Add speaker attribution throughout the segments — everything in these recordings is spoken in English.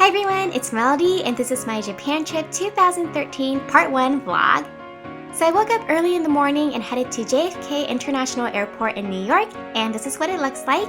Speaker 1: Hi everyone, it's Melodee and this is my Japan trip 2013 part 1 vlog. So I woke up early in the morning and headed to JFK International Airport in New York and this is what it looks like.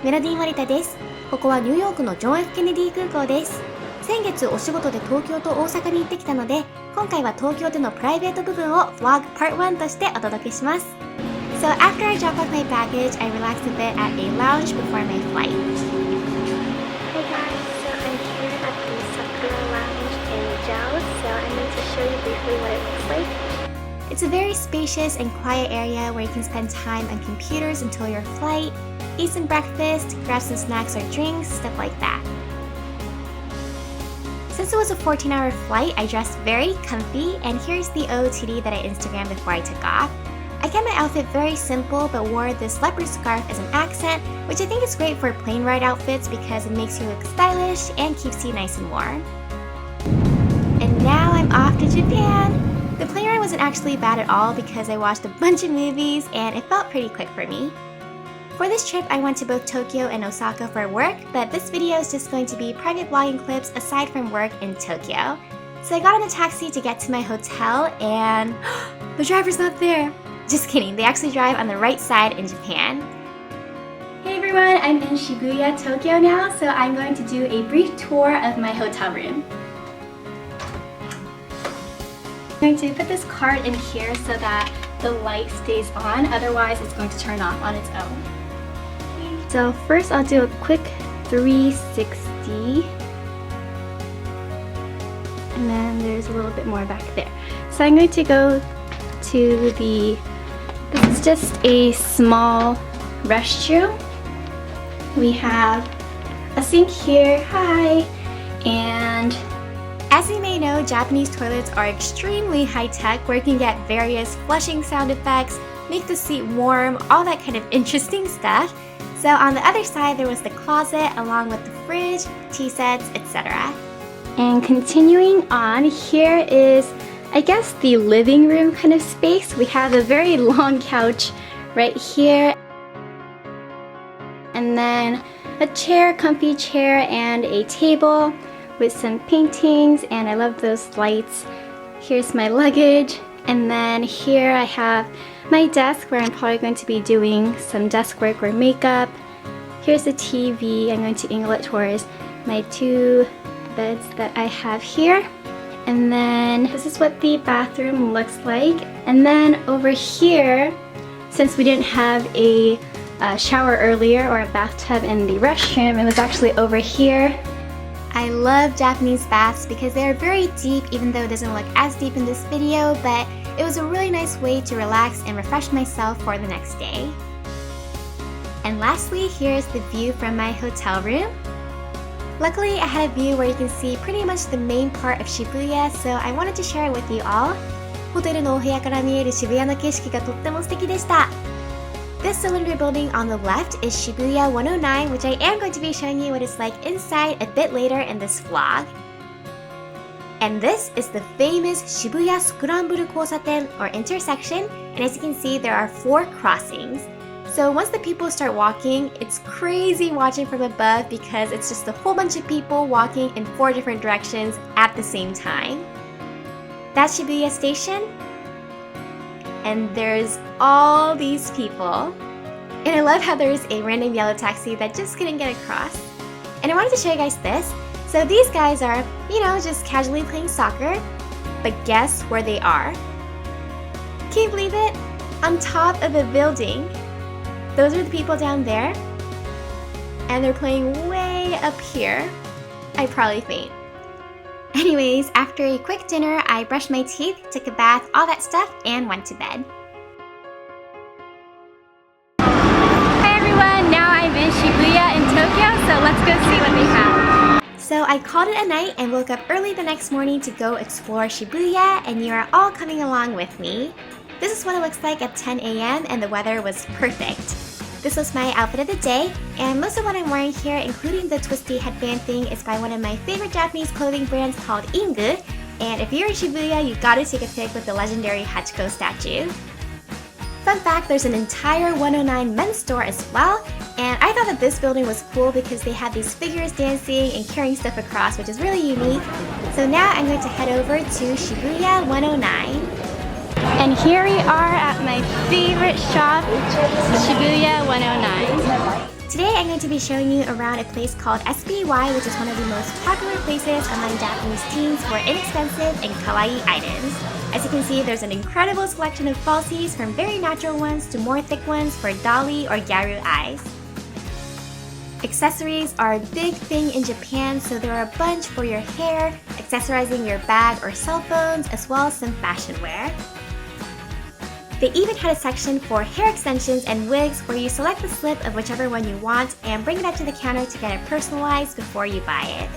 Speaker 1: Melodee Morita です。ここはニューヨークのジョン F ケネディ空港です。先月お仕事で東京と大阪に行ってきたので、今回は東京でのプライベート部分を Vlog Part 1としてお届けします。So after I drop off my baggage, I relaxed a bit at a lounge before my flight.
Speaker 2: Hey guys, so I'm here at the Sakura Lounge in JAL, so I'm going to show you briefly what it looks like.
Speaker 1: It's a very spacious and quiet area where you can spend time on computers until your flight, eat some breakfast, grab some snacks or drinks, stuff like that. Since it was a 14-hour flight, I dressed very comfy, and here's the OOTD that I Instagrammed before I took off. I kept my outfit very simple but wore this leopard scarf as an accent, which I think is great for plane ride outfits because it makes you look stylish and keeps you nice and warm. And now I'm off to Japan! The plane ride wasn't actually bad at all because I watched a bunch of movies and it felt pretty quick for me. For this trip, I went to both Tokyo and Osaka for work, but this video is just going to be private vlogging clips aside from work in Tokyo. So I got in a taxi to get to my hotel and the driver's not there! Just kidding, they actually drive on the right side in Japan. Hey everyone, I'm in Shibuya, Tokyo now, so I'm going to do a brief tour of my hotel room. I'm going to put this card in here so that the light stays on, otherwise it's going to turn off on its own. So first I'll do a quick 360. And then there's a little bit more back there. So I'm going to go to this is just a small restroom. We have a sink here, hi, and as you may know, Japanese toilets are extremely high-tech where you can get various flushing sound effects, make the seat warm, all that kind of interesting stuff. So on the other side there was the closet along with the fridge, tea sets, etc. And continuing on, here is I guess the living room kind of space. We have a very long couch right here. And then a chair, comfy chair, and a table with some paintings, and I love those lights. Here's my luggage, and then here I have my desk where I'm probably going to be doing some desk work or makeup. Here's the TV. I'm going to angle it towards my two beds that I have here. And then this is what the bathroom looks like. And then over here, since we didn't have a shower earlier or a bathtub in the restroom, it was actually over here. I love Japanese baths because they are very deep, even though it doesn't look as deep in this video, but it was a really nice way to relax and refresh myself for the next day. And lastly, here's the view from my hotel room. Luckily, I had a view where you can see pretty much the main part of Shibuya, so I wanted to share it with you all. ホテルのお部屋から見える渋谷の景色がとっても素敵でした。This cylinder building on the left is Shibuya 109, which I am going to be showing you what it's like inside a bit later in this vlog. And this is the famous Shibuya Scramble 交差点 or intersection, and as you can see, there are 4 crossings. So once the people start walking, it's crazy watching from above because it's just a whole bunch of people walking in 4 different directions at the same time. That's Shibuya Station. And there's all these people. And I love how there's a random yellow taxi that just couldn't get across. And I wanted to show you guys this. So these guys are, just casually playing soccer. But guess where they are? Can you believe it? On top of a building. Those are the people down there, and they're playing way up here. I'd probably faint. Anyways, after a quick dinner, I brushed my teeth, took a bath, all that stuff, and went to bed. Hi everyone, now I'm in Shibuya in Tokyo, so let's go see what they have. So I called it a night and woke up early the next morning to go explore Shibuya, and you are all coming along with me. This is what it looks like at 10 a.m. and the weather was perfect. This was my outfit of the day, and most of what I'm wearing here, including the twisty headband thing, is by one of my favorite Japanese clothing brands called Ingu, and if you're in Shibuya, you gotta take a pic with the legendary Hachiko statue. Fun fact, there's an entire 109 men's store as well, And I thought that this building was cool because they had these figures dancing and carrying stuff across, which is really unique. So now I'm going to head over to Shibuya 109. And here we are at my favorite shop, Shibuya 109. Today I'm going to be showing you around a place called SBY, which is one of the most popular places among Japanese teens for inexpensive and kawaii items. As you can see, there's an incredible selection of falsies, from very natural ones to more thick ones for dolly or gyaru eyes. Accessories are a big thing in Japan, so there are a bunch for your hair, accessorizing your bag or cell phones, as well as some fashion wear. They even had a section for hair extensions and wigs where you select the slip of whichever one you want and bring it up to the counter to get it personalized before you buy it.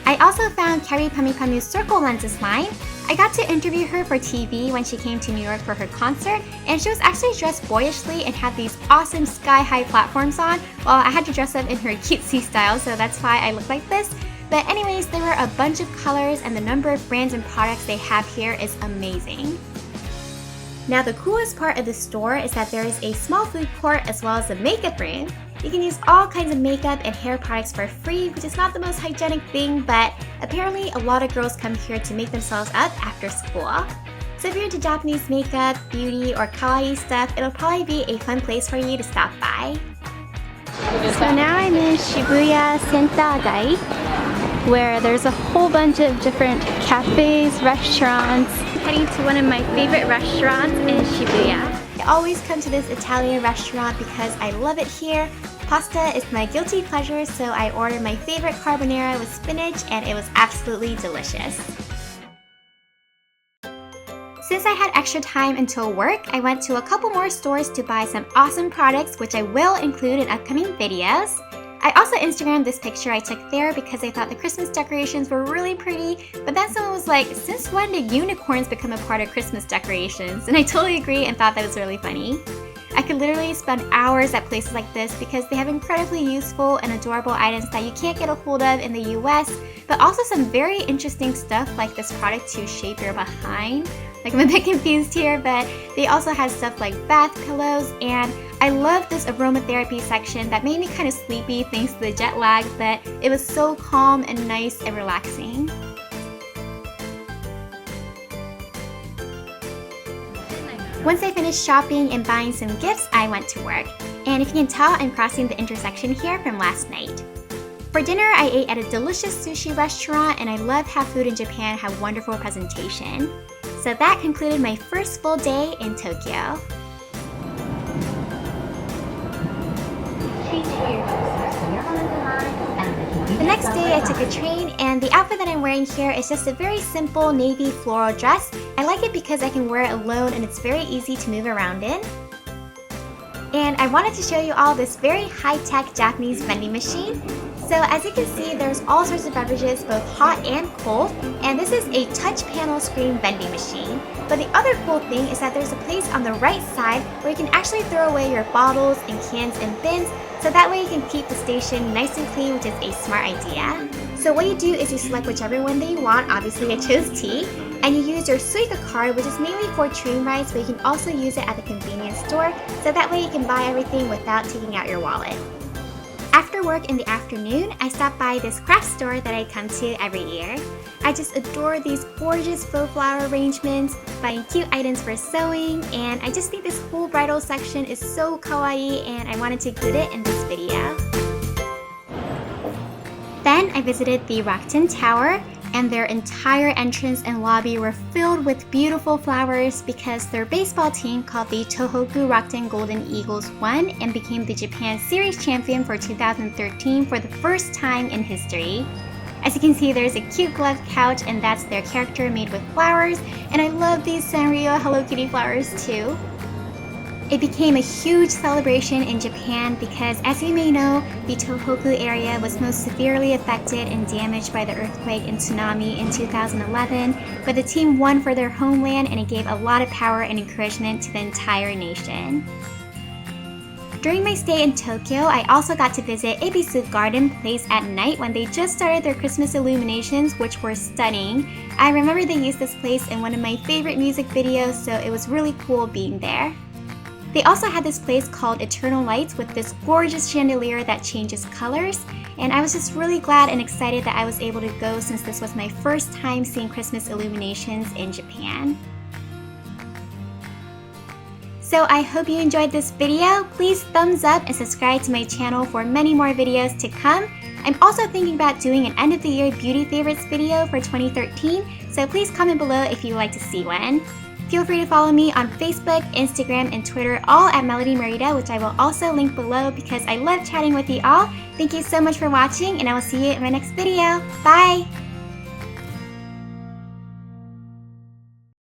Speaker 1: I also found Carrie Pamipamu's circle lenses line. I got to interview her for TV when she came to New York for her concert, and she was actually dressed boyishly and had these awesome sky-high platforms on, while I had to dress up in her cutesy style, so that's why I look like this. But anyways, there were a bunch of colors, and the number of brands and products they have here is amazing. Now the coolest part of the store is that there is a small food court as well as a makeup room. You can use all kinds of makeup and hair products for free, which is not the most hygienic thing, but apparently a lot of girls come here to make themselves up after school. So if you're into Japanese makeup, beauty, or kawaii stuff, it'll probably be a fun place for you to stop by. So now I'm in Shibuya Sentagai, where there's a whole bunch of different cafes, restaurants. Heading to one of my favorite restaurants in Shibuya. I always come to this Italian restaurant because I love it here. Pasta is my guilty pleasure, so I ordered my favorite carbonara with spinach, and it was absolutely delicious. Since I had extra time until work, I went to a couple more stores to buy some awesome products, which I will include in upcoming videos. I also Instagrammed this picture I took there because I thought the Christmas decorations were really pretty, but then someone was like, since when did unicorns become a part of Christmas decorations? And I totally agree and thought that was really funny. I could literally spend hours at places like this because they have incredibly useful and adorable items that you can't get a hold of in the US, but also some very interesting stuff like this product to shape your behind. Like, I'm a bit confused here, but they also had stuff like bath pillows, and I love this aromatherapy section that made me kind of sleepy thanks to the jet lag, but it was so calm and nice and relaxing. Once I finished shopping and buying some gifts, I went to work. And if you can tell, I'm crossing the intersection here from last night. For dinner, I ate at a delicious sushi restaurant, and I love how food in Japan have wonderful presentation. So that concluded my first full day in Tokyo. The next day I took a train, and the outfit that I'm wearing here is just a very simple navy floral dress. I like it because I can wear it alone and it's very easy to move around in. And I wanted to show you all this very high-tech Japanese vending machine. So as you can see, there's all sorts of beverages, both hot and cold, and this is a touch panel screen vending machine. But the other cool thing is that there's a place on the right side where you can actually throw away your bottles and cans and bins, so that way you can keep the station nice and clean, which is a smart idea. So what you do is you select whichever one that you want. Obviously I chose tea, and you use your Suica card, which is mainly for train rides, but you can also use it at the convenience store, so that way you can buy everything without taking out your wallet. After work in the afternoon, I stopped by this craft store that I come to every year. I just adore these gorgeous faux flower arrangements, buying cute items for sewing, and I just think this whole bridal section is so kawaii, and I wanted to include it in this video. Then I visited the Rakuten Tower, and their entire entrance and lobby were filled with beautiful flowers because their baseball team, called the Tohoku Rakuten Golden Eagles, won and became the Japan Series champion for 2013 for the first time in history. As you can see, there's a cute glove couch, and that's their character made with flowers, and I love these Sanrio Hello Kitty flowers too. It became a huge celebration in Japan because, as you may know, the Tohoku area was most severely affected and damaged by the earthquake and tsunami in 2011, but the team won for their homeland, and it gave a lot of power and encouragement to the entire nation. During my stay in Tokyo, I also got to visit Ebisu Garden Place at night when they just started their Christmas illuminations, which were stunning. I remember they used this place in one of my favorite music videos, so it was really cool being there. They also had this place called Eternal Lights with this gorgeous chandelier that changes colors, and I was just really glad and excited that I was able to go since this was my first time seeing Christmas illuminations in Japan. So I hope you enjoyed this video. Please thumbs up and subscribe to my channel for many more videos to come. I'm also thinking about doing an end of the year beauty favorites video for 2013, so please comment below if you would like to see one. Feel free to follow me on Facebook, Instagram, and Twitter, all at Melodee Morita, which I will also link below because I love chatting with you all. Thank you so much for watching, and I will see you in my next video. Bye!